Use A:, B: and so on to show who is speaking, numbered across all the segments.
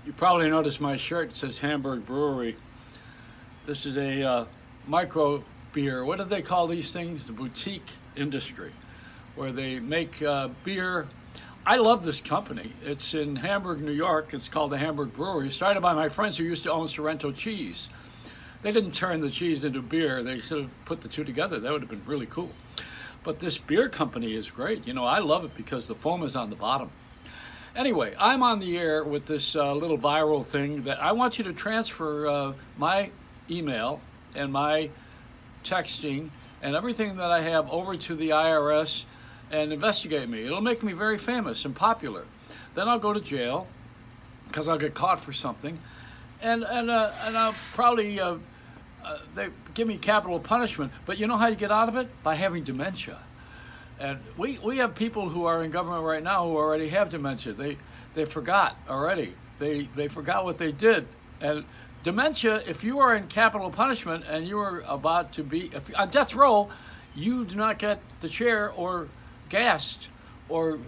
A: You probably noticed my shirt says Hamburg Brewery. This is a micro beer. What do they call these things? The boutique industry, where they make beer. I love this company. It's in Hamburg, New York. It's called the Hamburg Brewery. Started by my friends who used to own Sorrento cheese. They didn't turn the cheese into beer. They sort of put the two together. That would have been really cool. But this beer company is great. You know, I love it because the foam is on the bottom. Anyway, I'm on the air with this little viral thing that I want you to transfer my email and my texting and everything that I have over to the IRS and investigate me. It'll make me very famous and popular. Then I'll go to jail because I'll get caught for something, and I'll probably they give me capital punishment. But you know how you get out of it? By having dementia. And we have people who are in government right now who already have dementia. They forgot already. They forgot what they did. And dementia, if you are in capital punishment and you are about to be on death row, you do not get the chair or gassed or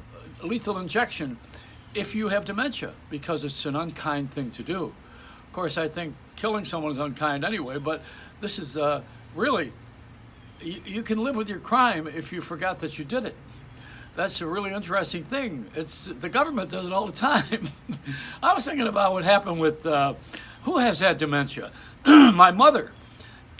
A: lethal injection if you have dementia, because it's an unkind thing to do. Of course, I think killing someone is unkind anyway, but this is really, you can live with your crime if you forgot that you did it. That's a really interesting thing. The government does it all the time. I was thinking about what happened with who has had dementia? My mother.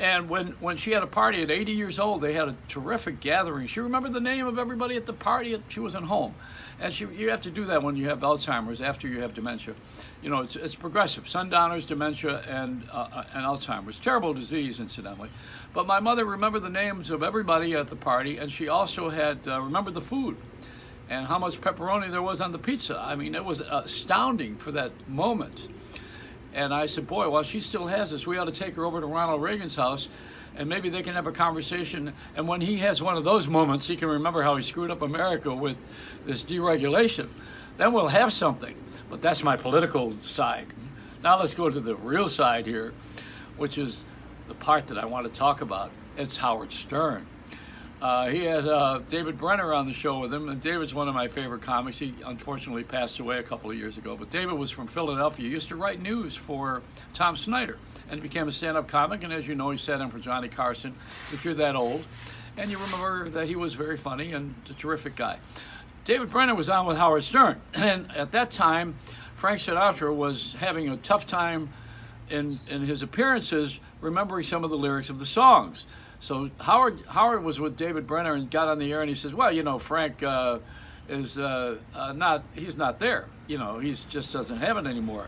A: And when she had a party at 80 years old, they had a terrific gathering. She remembered the name of everybody at the party. She wasn't home. And you have to do that when you have Alzheimer's, after you have dementia. You know, it's progressive. Sundowners, dementia, and Alzheimer's. Terrible disease, incidentally. But my mother remembered the names of everybody at the party, and she also had remembered the food and how much pepperoni there was on the pizza. I mean, it was astounding for that moment. And I said, boy, while she still has this, we ought to take her over to Ronald Reagan's house, and maybe they can have a conversation. And when he has one of those moments, he can remember how he screwed up America with this deregulation. Then we'll have something. But that's my political side. Now let's go to the real side here, which is the part that I want to talk about. It's Howard Stern. He had David Brenner on the show with him, and David's one of my favorite comics. He unfortunately passed away a couple of years ago, but David was from Philadelphia. He used to write news for Tom Snyder, and became a stand-up comic, and as you know, he sat in for Johnny Carson, if you're that old, and you remember that he was very funny and a terrific guy. David Brenner was on with Howard Stern, and at that time, Frank Sinatra was having a tough time in his appearances remembering some of the lyrics of the songs. So Howard was with David Brenner and got on the air, and he says, well, you know, Frank is he's not there. You know, he just doesn't have it anymore.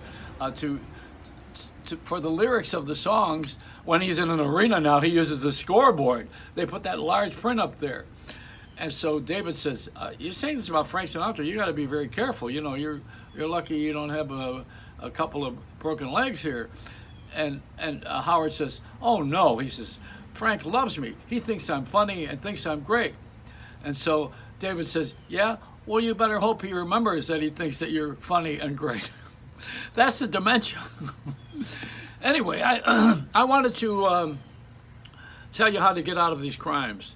A: For the lyrics of the songs, when he's in an arena now, he uses the scoreboard. They put that large print up there. And so David says, you're saying this about Frank Sinatra, you got to be very careful. You know, you're lucky you don't have a couple of broken legs here. And Howard says, oh, no. He says, Frank loves me. He thinks I'm funny and thinks I'm great. And so David says, yeah, well, you better hope he remembers that he thinks that you're funny and great. That's the dementia. Anyway, I wanted to tell you how to get out of these crimes.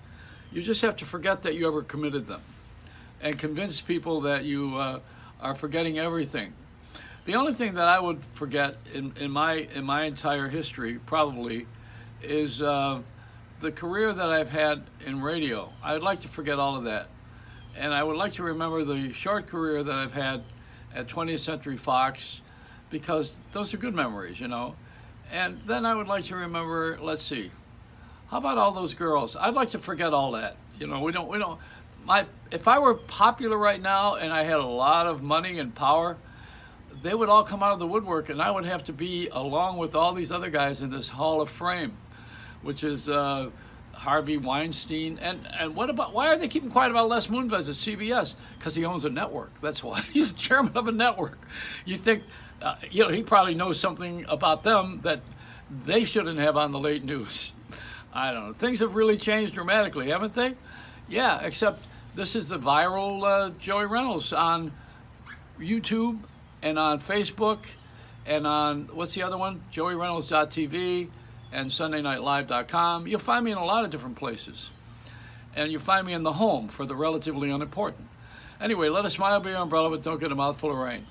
A: You just have to forget that you ever committed them and convince people that you are forgetting everything. The only thing that I would forget in my entire history probably is the career that I've had in radio. I'd like to forget all of that. And I would like to remember the short career that I've had at 20th Century Fox, because those are good memories, you know. And then I would like to remember, let's see, how about all those girls? I'd like to forget all that. You know, if I were popular right now and I had a lot of money and power, they would all come out of the woodwork, and I would have to be along with all these other guys in this Hall of Fame, which is Harvey Weinstein. And why are they keeping quiet about Les Moonves at CBS? Because he owns a network. That's why. He's chairman of a network. You think, he probably knows something about them that they shouldn't have on the late news. I don't know. Things have really changed dramatically, haven't they? Yeah, except this is the viral Joey Reynolds on YouTube and on Facebook and on, what's the other one? JoeyReynolds.tv and SundayNightLive.com. You'll find me in a lot of different places. And you'll find me in the home for the relatively unimportant. Anyway, let a smile be your umbrella, but don't get a mouthful of rain.